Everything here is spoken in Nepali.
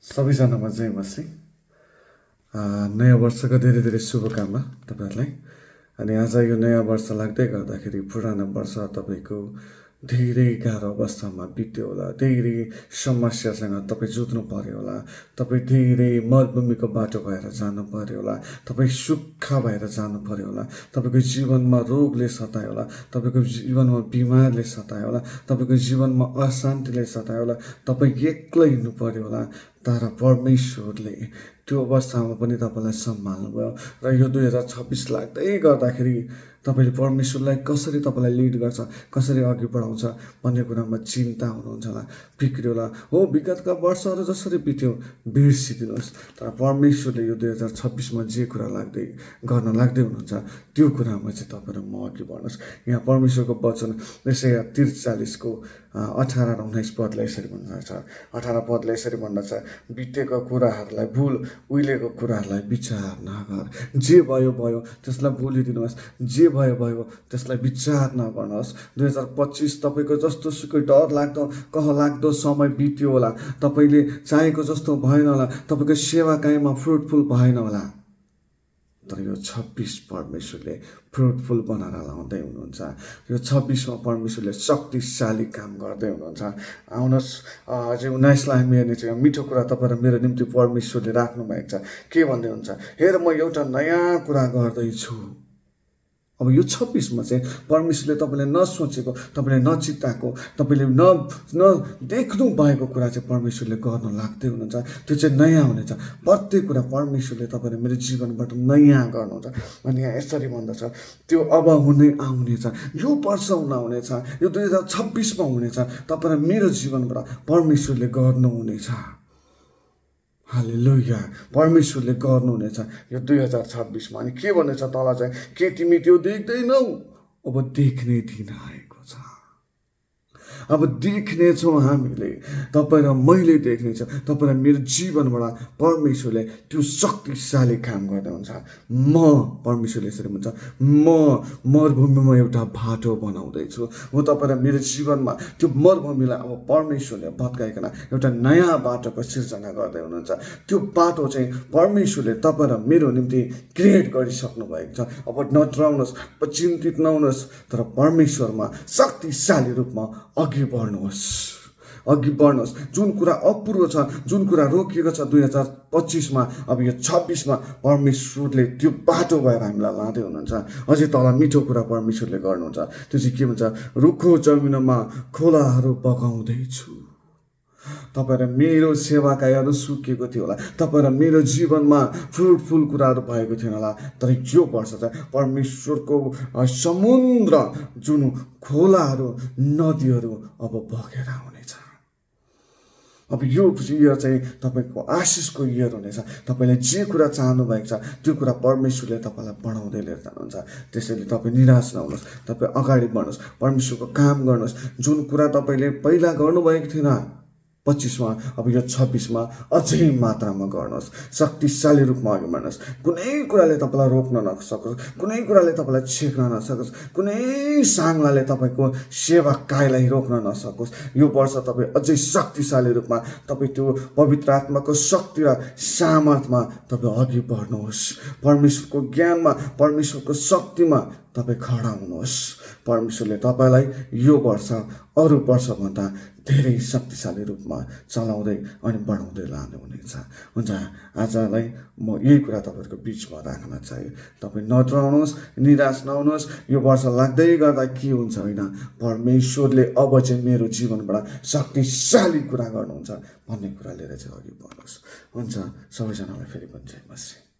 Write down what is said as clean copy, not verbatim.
सबैजनामा जय मसी। नयाँ वर्षको धेरै धेरै शुभकामना तपाईँहरूलाई। अनि आज यो नयाँ वर्ष लाग्दै गर्दाखेरि पुरानो वर्ष तपाईँको धेरै गाह्रो अवस्थामा बित्यो होला, धेरै समस्यासँग तपाईँ जुझ्नु पर्यो होला, तपाईँ धेरै मरुभूमिको बाटो भएर जानु पर्यो होला, तपाईँ सुक्खा भएर जानु पर्यो होला, तपाईँको जीवनमा रोगले सतायो होला, तपाईँको जीवनमा बिमारले सतायो होला, तपाईँको जीवनमा अशान्तिले सतायो होला, तपाईँ एक्लै हिँड्नु पर्यो होला। तर परमेश्वरले त्यो अवस्थामा पनि तपाईँलाई सम्हाल्नुभयो र यो 2026 लाग्दै गर्दाखेरि तपाईँले परमेश्वरलाई कसरी तपाईँलाई लिड गर्छ, कसरी अघि बढाउँछ भन्ने कुरामा चिन्ता हुनुहुन्छ होला, फिक्री होला। हो, विगतका वर्षहरू जसरी बित्यो बिर्सिदिनुहोस्, तर परमेश्वरले यो 2026मा जे कुरा गर्न लाग्दै हुनुहुन्छ त्यो कुरामा चाहिँ तपाईँहरू म अघि बढ्नुहोस्। यहाँ परमेश्वरको वचन यसै 43को 18 र 19 पदलाई यसरी भन्दछ। 18 पदले यसरी भन्दछ, बितेको कुराहरूलाई भुल, उहिलेको कुराहरूलाई विचार नगर। जे भयो भयो त्यसलाई भुलिदिनुहोस्, जे भयो भयो त्यसलाई विचार नगर्नुहोस्। 2025 तपाईँको जस्तो सुकै डर लाग्दो कहलाग्दो समय बित्यो होला, तपाईँले चाहेको जस्तो भएन होला, तपाईँको सेवा कायमा फ्रुटफुल भएन होला, तर यो 26 परमेश्वरले फ्रुटफुल बनाएर लाउँदै हुनुहुन्छ। यो 26मा परमेश्वरले शक्तिशाली काम गर्दै हुनुहुन्छ। आउनुहोस्, अझै 19लाई हामी हेर्ने चाहिँ मिठो कुरा तपाईँ र मेरो निम्ति परमेश्वरले राख्नु भएको छ। के भन्दै हुन्छ, हेर म एउटा नयाँ कुरा गर्दैछु। अब यो 26मा चाहिँ परमेश्वरले तपाईँले नसोचेको, तपाईँले नचिताएको, तपाईँले नदेख्नु भएको कुरा चाहिँ परमेश्वरले गर्न लाग्दै हुनुहुन्छ। त्यो चाहिँ नयाँ हुनेछ। प्रत्येक कुरा परमेश्वरले तपाईँले मेरो जीवनबाट नयाँ गर्नुहुन्छ। अनि यहाँ यसरी भन्दछ, त्यो अब हुने आउनेछ, यो वर्ष हुनेछ, यो 2026मा हुनेछ। तपाईँ र मेरो जीवनबाट परमेश्वरले गर्नुहुनेछ। हालेलुया, परमेश्वरले गर्नुहुनेछ यो 2026मा। अनि के भन्नेछ तल चाहिँ, के तिमी त्यो देख्दैनौ? अब देख्ने दिन आएको छ। अब देख्नेछौँ हामीले, तपाईँ र मैले देख्नेछौँ। तपाईँ र मेरो जीवनबाट परमेश्वरले त्यो शक्तिशाली काम गर्दै हुन्छ। परमेश्वरले यसरी भन्छ, म मरुभूमिमा एउटा बाटो बनाउँदैछु। म तपाईँ र मेरो जीवनमा त्यो मरुभूमिलाई अब परमेश्वरले भत्काइकन एउटा नयाँ बाटोको सिर्जना गर्दै हुनुहुन्छ। त्यो बाटो चाहिँ परमेश्वरले तपाईँ र मेरो निम्ति क्रिएट गरिसक्नु भएको छ। अब नडराउनुहोस्, चिन्तित नहुनुहोस्, तर परमेश्वरमा शक्तिशाली रूपमा अघि बढ्नुहोस्। जुन कुरा अपूर्व छ, जुन कुरा रोकिएको छ 2025मा, अब यो 26मा परमेश्वरले त्यो बाटो भएर हामीलाई लाँदै हुनुहुन्छ। अझै तल मिठो कुरा परमेश्वरले गर्नुहुन्छ। त्यो चाहिँ के भन्छ, रुखो जमिनमा खोलाहरू बगाउँदैछु। तपाईँ र मेरो सेवाकाईहरू सुकेको थियो होला, तपाईँ र मेरो जीवनमा फ्रुटफुल कुराहरू भएको थिएन होला, तर यो वर्ष चाहिँ परमेश्वरको समुद्र, जुन खोलाहरू, नदीहरू अब बगेर आउनेछ। अब यो इयर चाहिँ तपाईँको आशिषको इयर हुनेछ। तपाईँले जे कुरा चाहनु भएको छ त्यो कुरा परमेश्वरले तपाईँलाई बढाउँदै लिएर जानुहुन्छ। त्यसैले तपाईँ निराश नहुनुहोस्, तपाईँ अगाडि बढ्नुहोस्, परमेश्वरको काम गर्नुहोस्। जुन कुरा तपाईँले पहिला गर्नुभएको थिएन 25मा, अब यो 26मा अझै मात्रामा गर्नुहोस्। शक्तिशाली रूपमा अघि बढ्नुहोस्। कुनै कुराले तपाईँलाई रोक्न नसकोस्, कुनै कुराले तपाईँलाई छेक्न नसकोस्, कुनै साङ्लाले तपाईँको सेवा कायलाई रोक्न नसकोस्। यो वर्ष तपाईँ अझै शक्तिशाली रूपमा तपाईँ त्यो पवित्र आत्माको शक्ति र सामर्थमा तपाईँ अघि बढ्नुहोस्। परमेश्वरको ज्ञानमा, परमेश्वरको शक्तिमा तपाईँ खडा हुनुहोस्। परमेश्वरले तपाईँलाई यो वर्ष अरू वर्षभन्दा धेरै शक्तिशाली रूपमा चलाउँदै अनि बढाउँदै लानु हुनेछ। हुन्छ, आजलाई म यही कुरा तपाईँहरूको बिचमा राख्न चाहे। तपाईँ नडराउनुहोस्, निराश नहुनुहोस्। यो वर्ष लाग्दै गर्दा के हुन्छ होइन, परमेश्वरले अब चाहिँ मेरो जीवनबाट शक्तिशाली कुरा गर्नुहुन्छ भन्ने कुरा लिएर चाहिँ अघि बढ्नुहोस्। हुन्छ, सबैजनालाई फेरि पनि जय मसी।